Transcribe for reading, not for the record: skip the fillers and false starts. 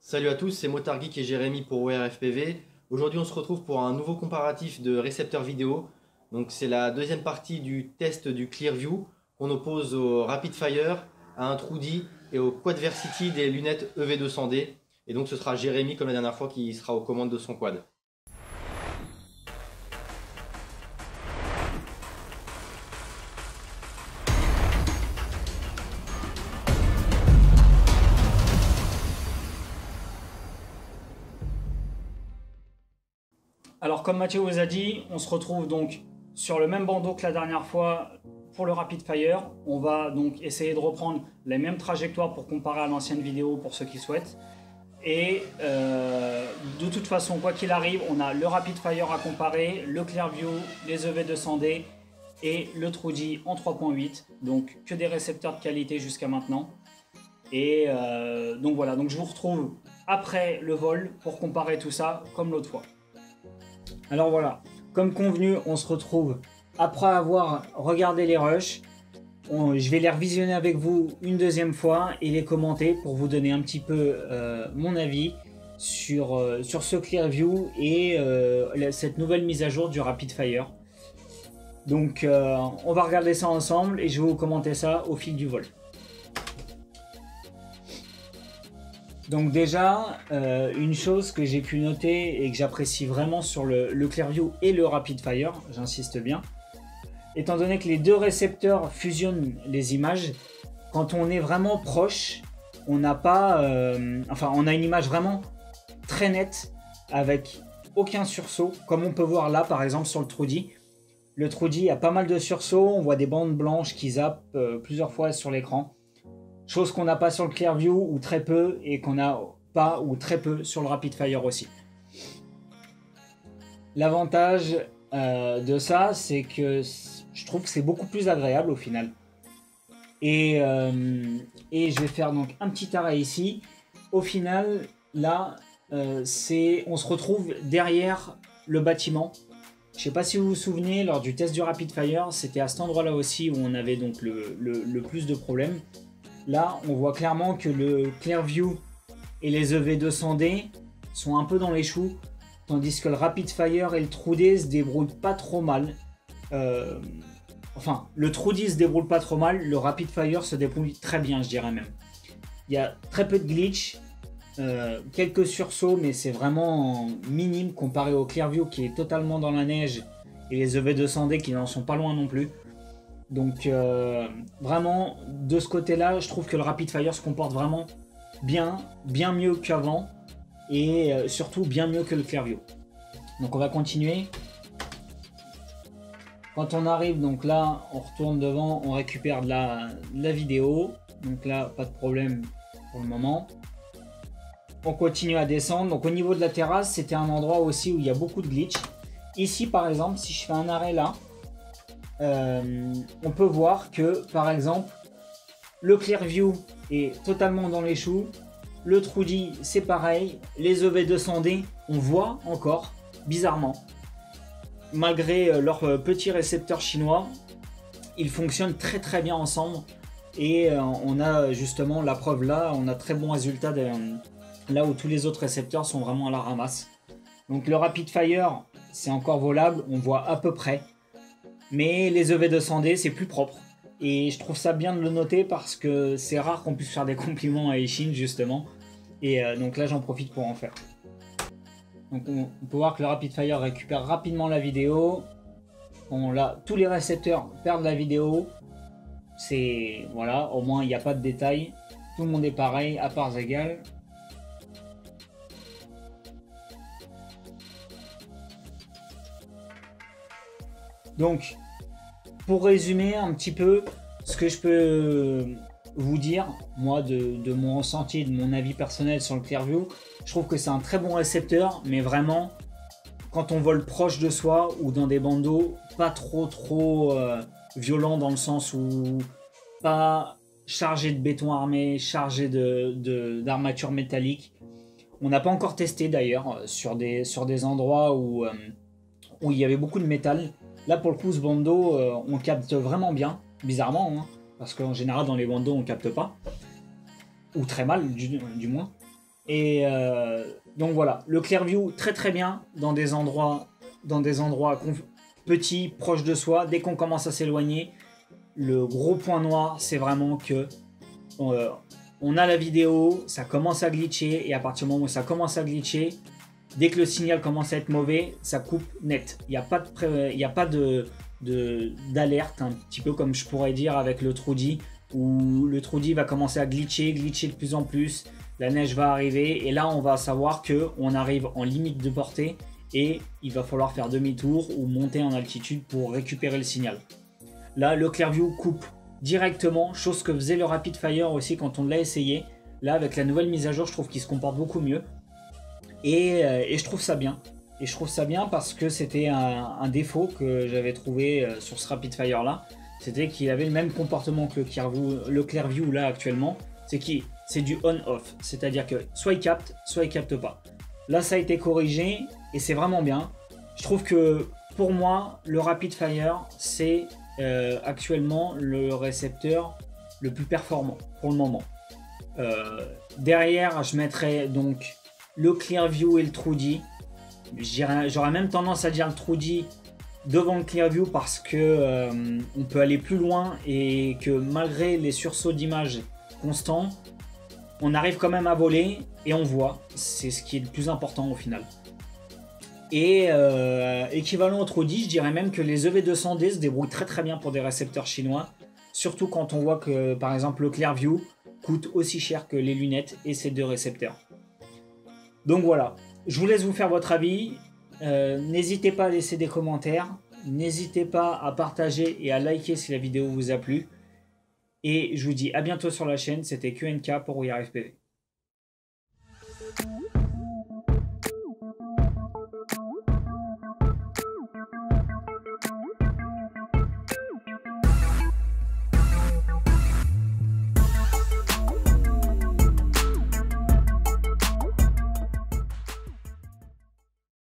Salut à tous, c'est Motard Geek et Jérémy pour ORFPV. Aujourd'hui, on se retrouve pour un nouveau comparatif de récepteurs vidéo. Donc, c'est la deuxième partie du test du Clearview qu'on oppose au Rapidfire, à un Trudy et au Quadversity des lunettes EV200D. Et donc, ce sera Jérémy, comme la dernière fois, qui sera aux commandes de son quad. Alors comme Mathieu vous a dit, on se retrouve donc sur le même bandeau que la dernière fois pour le Rapid Fire. On va donc essayer de reprendre les mêmes trajectoires pour comparer à l'ancienne vidéo pour ceux qui souhaitent. Et de toute façon, quoi qu'il arrive, on a le Rapid Fire à comparer, le Clearview, les EV200D et le Trudy en 3.8. Donc que des récepteurs de qualité jusqu'à maintenant. Et donc voilà, donc je vous retrouve après le vol pour comparer tout ça comme l'autre fois. Alors voilà, comme convenu, on se retrouve après avoir regardé les rushs. Je vais les revisionner avec vous une deuxième fois et les commenter pour vous donner un petit peu mon avis sur ce Clearview et cette nouvelle mise à jour du Rapid Fire. Donc on va regarder ça ensemble et je vais vous commenter ça au fil du vol. Donc déjà, une chose que j'ai pu noter et que j'apprécie vraiment sur le Clearview et le Rapid Fire, j'insiste bien, étant donné que les deux récepteurs fusionnent les images, quand on est vraiment proche, on n'a pas, on a une image vraiment très nette avec aucun sursaut, comme on peut voir là par exemple sur le Trudy. Le Trudy a pas mal de sursauts, on voit des bandes blanches qui zappent plusieurs fois sur l'écran. Chose qu'on n'a pas sur le Clearview ou très peu et qu'on n'a pas ou très peu sur le Rapid Fire aussi. L'avantage de ça, c'est que je trouve que c'est beaucoup plus agréable au final. Et je vais faire donc un petit arrêt ici. Au final, là, on se retrouve derrière le bâtiment. Je ne sais pas si vous vous souvenez, lors du test du Rapid Fire, c'était à cet endroit-là aussi où on avait donc le plus de problèmes. Là, on voit clairement que le Clearview et les EV200D sont un peu dans les choux, tandis que le Rapid Fire et le Trudy se débrouillent pas trop mal. Le Trudy se débrouille pas trop mal, le Rapid Fire se débrouille très bien, je dirais même. Il y a très peu de glitch, quelques sursauts, mais c'est vraiment minime comparé au Clearview qui est totalement dans la neige et les EV200D qui n'en sont pas loin non plus. Donc vraiment, de ce côté-là, je trouve que le Rapid Fire se comporte vraiment bien mieux qu'avant et surtout bien mieux que le Clearview. Donc on va continuer. Quand on arrive, donc là, on retourne devant, on récupère de la vidéo. Donc là, pas de problème pour le moment. On continue à descendre. Donc au niveau de la terrasse, c'était un endroit aussi où il y a beaucoup de glitch. Ici, par exemple, si je fais un arrêt là, on peut voir que par exemple le Clearview est totalement dans les choux, le Trudy c'est pareil, les EV200D on voit encore bizarrement malgré leurs petits récepteurs chinois, ils fonctionnent très très bien ensemble et on a justement la preuve là, on a très bons résultats là où tous les autres récepteurs sont vraiment à la ramasse. Donc le Rapid Fire c'est encore volable, on voit à peu près. Mais les EV200D, c'est plus propre. Et je trouve ça bien de le noter parce que c'est rare qu'on puisse faire des compliments à Eachine, justement. Et donc là, j'en profite pour en faire. Donc on peut voir que le Rapid Fire récupère rapidement la vidéo. Tous les récepteurs perdent la vidéo. Voilà, au moins il n'y a pas de détails. Tout le monde est pareil, à parts égales. Donc, pour résumer un petit peu, ce que je peux vous dire, moi, de mon ressenti, de mon avis personnel sur le Clearview, je trouve que c'est un très bon récepteur, mais vraiment, quand on vole proche de soi ou dans des bandeaux, pas trop violent dans le sens où pas chargé de béton armé, chargé d'armature métallique. On n'a pas encore testé d'ailleurs sur des endroits où il y avait beaucoup de métal. Là pour le coup ce bandeau on capte vraiment bien, bizarrement, hein, parce qu'en général dans les bandeaux on capte pas, ou très mal du moins. Et donc voilà, le Clearview très très bien dans des endroits petits, proches de soi. Dès qu'on commence à s'éloigner, le gros point noir, c'est vraiment que on a la vidéo, ça commence à glitcher, et à partir du moment où ça commence à glitcher, dès que le signal commence à être mauvais, ça coupe net. Il n'y a pas d'alerte, un petit peu comme je pourrais dire avec le Trudy, où le Trudy va commencer à glitcher de plus en plus, la neige va arriver, et là on va savoir qu'on arrive en limite de portée, et il va falloir faire demi-tour ou monter en altitude pour récupérer le signal. Là, le Clearview coupe directement, chose que faisait le Rapid Fire aussi quand on l'a essayé. Là, avec la nouvelle mise à jour, je trouve qu'il se comporte beaucoup mieux. Et je trouve ça bien. Et je trouve ça bien parce que c'était un défaut que j'avais trouvé sur ce Rapid Fire là. C'était qu'il avait le même comportement que le Clearview là actuellement. C'est du on-off. C'est-à-dire que soit il capte pas. Là, ça a été corrigé et c'est vraiment bien. Je trouve que pour moi, le Rapid Fire, c'est actuellement le récepteur le plus performant pour le moment. Derrière, je mettrais donc le Clearview et le Trudy. J'aurais même tendance à dire le Trudy devant le Clearview parce que on peut aller plus loin et que malgré les sursauts d'image constants, on arrive quand même à voler et on voit. C'est ce qui est le plus important au final. Et équivalent au Trudy, je dirais même que les EV200D se débrouillent très très bien pour des récepteurs chinois. Surtout quand on voit que par exemple le Clearview coûte aussi cher que les lunettes et ces deux récepteurs. Donc voilà, je vous laisse vous faire votre avis. N'hésitez pas à laisser des commentaires. N'hésitez pas à partager et à liker si la vidéo vous a plu. Et je vous dis à bientôt sur la chaîne. C'était QNK pour WeAreFPV.